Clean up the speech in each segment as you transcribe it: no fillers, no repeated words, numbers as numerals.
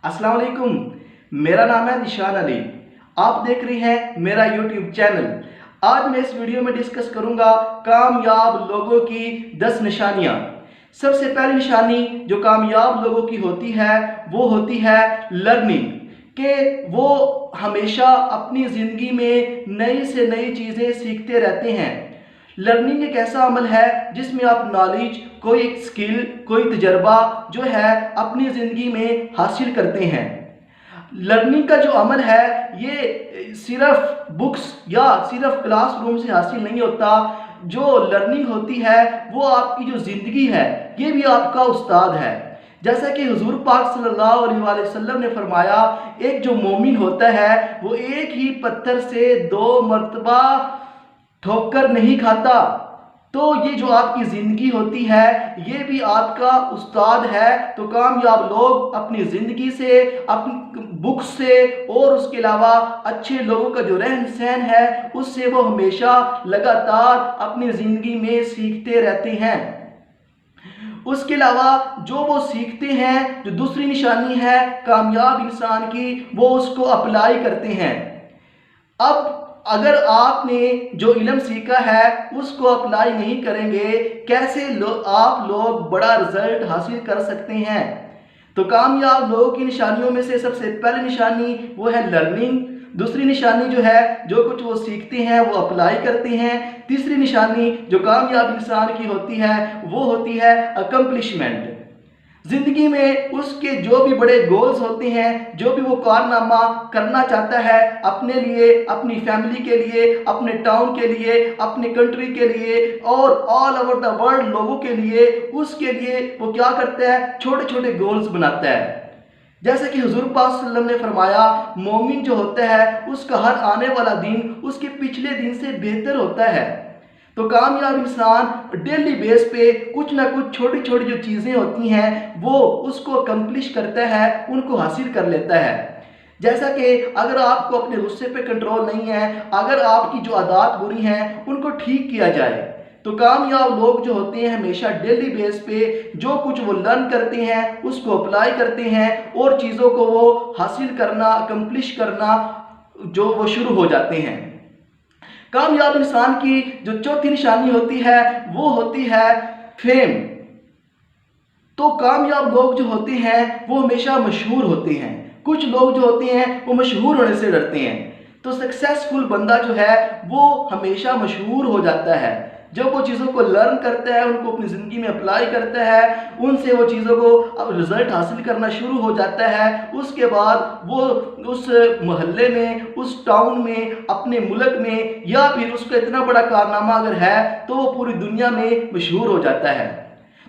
अस्सलाम वालेकुम। मेरा नाम है निशान अली। आप देख रहे हैं मेरा यूट्यूब चैनल। आज मैं इस वीडियो में डिस्कस करूंगा कामयाब लोगों की 10 निशानियां। सबसे पहली निशानी जो कामयाब लोगों की होती है वो होती है लर्निंग, कि वो हमेशा अपनी ज़िंदगी में नई से नई चीज़ें सीखते रहते हैं। लर्निंग एक ऐसा अमल है जिसमें आप नॉलेज, कोई एक स्किल, कोई तजर्बा जो है अपनी ज़िंदगी में हासिल करते हैं। लर्निंग का जो अमल है ये सिर्फ बुक्स या सिर्फ क्लासरूम से हासिल नहीं होता। जो लर्निंग होती है वो आपकी जो ज़िंदगी है ये भी आपका उस्ताद है। जैसा कि हुजूर पाक सल्लल्लाहु अलैहि वसल्लम ने फरमाया, एक जो मोमिन होता है वो एक ही पत्थर से 2 मरतबा ठोकर नहीं खाता। तो ये जो आपकी ज़िंदगी होती है ये भी आपका उस्ताद है। तो कामयाब लोग अपनी ज़िंदगी से, अपनी बुक से और उसके अलावा अच्छे लोगों का जो रहन सहन है उससे वो हमेशा लगातार अपनी ज़िंदगी में सीखते रहते हैं। उसके अलावा जो वो सीखते हैं, जो दूसरी निशानी है कामयाब इंसान की, वो उसको अप्लाई करते हैं। अब अगर आपने जो इल्म सीखा है उसको अप्लाई नहीं करेंगे, कैसे आप लोग बड़ा रिजल्ट हासिल कर सकते हैं। तो कामयाब लोगों की निशानियों में से सबसे पहली निशानी वो है लर्निंग। दूसरी निशानी जो है जो कुछ वो सीखते हैं वो अप्लाई करते हैं। तीसरी निशानी जो कामयाब इंसान की होती है वो होती है अकम्पलिशमेंट। ज़िंदगी में उसके जो भी बड़े गोल्स होते हैं, जो भी वो कारनामा करना चाहता है अपने लिए, अपनी फैमिली के लिए, अपने टाउन के लिए, अपने कंट्री के लिए और ऑल ओवर द वर्ल्ड लोगों के लिए, उसके लिए वो क्या करता है, छोटे छोटे गोल्स बनाता है। जैसे कि हुजूर पाक सल्लल्लाहु अलैहि वसल्लम ने फरमाया, मोमिन जो होता है उसका हर आने वाला दिन उसके पिछले दिन से बेहतर होता है। तो कामयाब इंसान डेली बेस पे कुछ ना कुछ छोटी छोटी जो चीज़ें होती हैं वो उसको अकम्प्लिश करता है, उनको हासिल कर लेता है। जैसा कि अगर आपको अपने गुस्से पे कंट्रोल नहीं है, अगर आपकी जो आदत बुरी हैं उनको ठीक किया जाए, तो कामयाब लोग जो होते हैं हमेशा डेली बेस पे जो कुछ वो लर्न करते हैं उसको अप्लाई करते हैं और चीज़ों को वो हासिल करना, अकम्प्लिश करना जो वो शुरू हो जाते हैं। कामयाब इंसान की जो चौथी निशानी होती है वो होती है फेम। तो कामयाब लोग जो होते हैं वो हमेशा मशहूर होते हैं। कुछ लोग जो होते हैं वो मशहूर होने से डरते हैं। तो सक्सेसफुल बंदा जो है वो हमेशा मशहूर हो जाता है। जब वो चीज़ों को लर्न करता है, उनको अपनी ज़िंदगी में अप्लाई करता है, उनसे वो चीज़ों को अब रिज़ल्ट हासिल करना शुरू हो जाता है, उसके बाद वो उस मोहल्ले में, उस टाउन में, अपने मुल्क में या फिर उसका इतना बड़ा कारनामा अगर है तो वो पूरी दुनिया में मशहूर हो जाता है।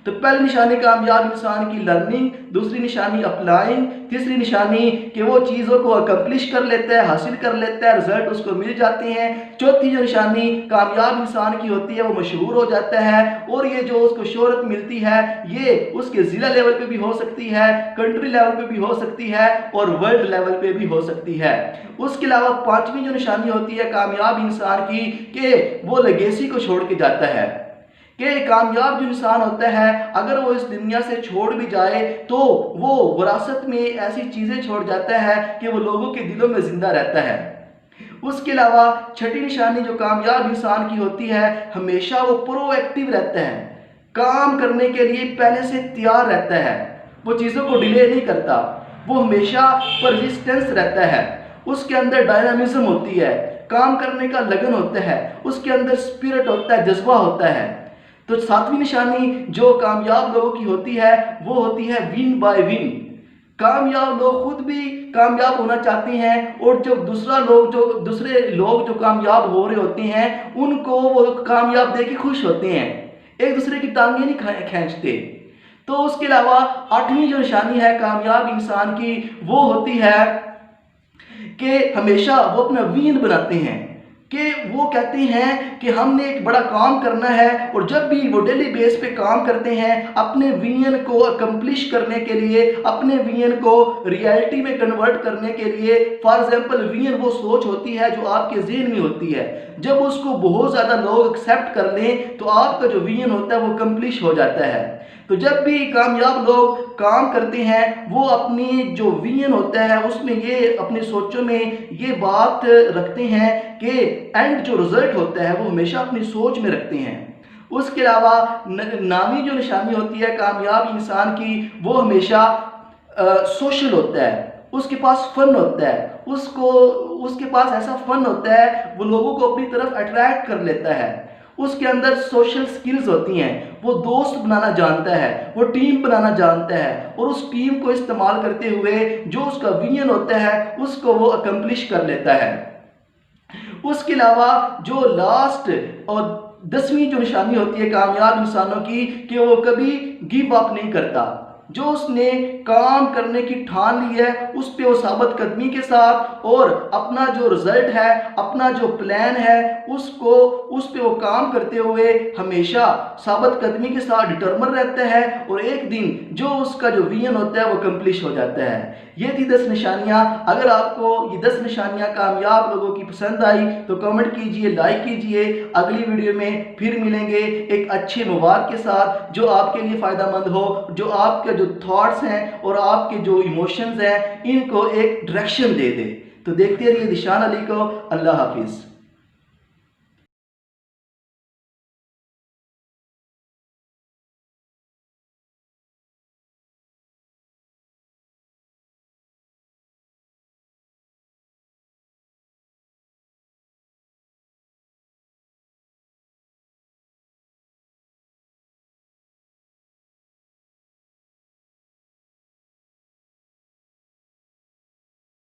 तो पहली निशानी कामयाब इंसान की लर्निंग, दूसरी निशानी अप्लाइंग, तीसरी निशानी कि वो चीज़ों को अकम्प्लिश कर लेता है, हासिल कर लेता है, रिजल्ट उसको मिल जाते हैं। चौथी जो निशानी कामयाब इंसान की होती है वो मशहूर हो जाता है और ये जो उसको शोहरत मिलती है ये उसके ज़िला लेवल पे भी हो सकती है, कंट्री लेवल पे भी हो सकती है और वर्ल्ड लेवल पे भी हो सकती है। उसके अलावा पांचवी जो निशानी होती है कामयाब इंसान की कि वो लेगेसी को छोड़ के जाता है। कि कामयाब जो इंसान होता है अगर वो इस दुनिया से छोड़ भी जाए तो वो विरासत में ऐसी चीज़ें छोड़ जाता है कि वो लोगों के दिलों में ज़िंदा रहता है। उसके अलावा छठी निशानी जो कामयाब इंसान की होती है हमेशा वो प्रोएक्टिव रहता है, काम करने के लिए पहले से तैयार रहता है, वो चीज़ों को डिले नहीं करता, वो हमेशा परसिस्टेंस रहता है, उसके अंदर डायनामिज्म होती है, काम करने का लगन होता है, उसके अंदर स्पिरिट होता है, जज्बा होता है। तो सातवीं निशानी जो कामयाब लोगों की होती है वो होती है विन बाय विन। कामयाब लोग खुद भी कामयाब होना चाहते हैं और जब दूसरे लोग जो कामयाब हो रहे होते हैं उनको वो कामयाब देख के खुश होते हैं, एक दूसरे की टांगें नहीं खींचते। तो उसके अलावा आठवीं जो निशानी है कामयाब इंसान की वो होती है कि हमेशा वो अपना विजन बनाते हैं, कि वो कहते हैं कि हमने एक बड़ा काम करना है और जब भी वो डेली बेस पे काम करते हैं अपने विजन को अकम्प्लिश करने के लिए, अपने विजन को रियलिटी में कन्वर्ट करने के लिए। फॉर एग्जांपल विजन वो सोच होती है जो आपके ज़हन में होती है, जब उसको बहुत ज़्यादा लोग एक्सेप्ट कर लें तो आपका जो विजन होता है वो अकम्प्लिश हो जाता है। تو جب بھی کامیاب لوگ کام کرتے ہیں وہ اپنی جو ویژن ہوتا ہے اس میں یہ اپنی سوچوں میں یہ بات رکھتے ہیں کہ اینڈ جو رزلٹ ہوتا ہے وہ ہمیشہ اپنی سوچ میں رکھتے ہیں۔ اس کے علاوہ نامی جو نشانی ہوتی ہے کامیاب انسان کی وہ ہمیشہ سوشل ہوتا ہے، اس کے پاس فن ہوتا ہے، اس کے پاس ایسا فن ہوتا ہے وہ لوگوں کو اپنی طرف اٹریکٹ کر لیتا ہے، اس کے اندر سوشل سکلز ہوتی ہیں، وہ دوست بنانا جانتا ہے، وہ ٹیم بنانا جانتا ہے اور اس ٹیم کو استعمال کرتے ہوئے جو اس کا ویژن ہوتا ہے اس کو وہ اکمپلش کر لیتا ہے۔ اس کے علاوہ جو لاسٹ اور 10ویں جو نشانی ہوتی ہے کامیاب انسانوں کی کہ وہ کبھی گیو اپ نہیں کرتا، جو اس نے کام کرنے کی ٹھان لی ہے اس پہ وہ ثابت قدمی کے ساتھ اور اپنا جو رزلٹ ہے اپنا جو پلان ہے اس پہ وہ کام کرتے ہوئے ہمیشہ ثابت قدمی کے ساتھ ڈٹرمن رہتا ہے اور ایک دن جو اس کا جو ویژن ہوتا ہے وہ کمپلیش ہو جاتا ہے۔ یہ تھی 10 نشانیاں۔ اگر آپ کو یہ 10 نشانیاں کامیاب لوگوں کی پسند آئی تو کمنٹ کیجئے، لائک کیجئے۔ اگلی ویڈیو میں پھر ملیں گے ایک اچھے مواد کے ساتھ جو آپ کے لیے فائدہ مند ہو، جو آپ کے جو تھاٹس ہیں اور آپ کے جو ایموشنز ہیں ان کو ایک ڈائریکشن دے دے۔ تو دیکھتے رہیے ذیشان علی کو۔ اللہ حافظ۔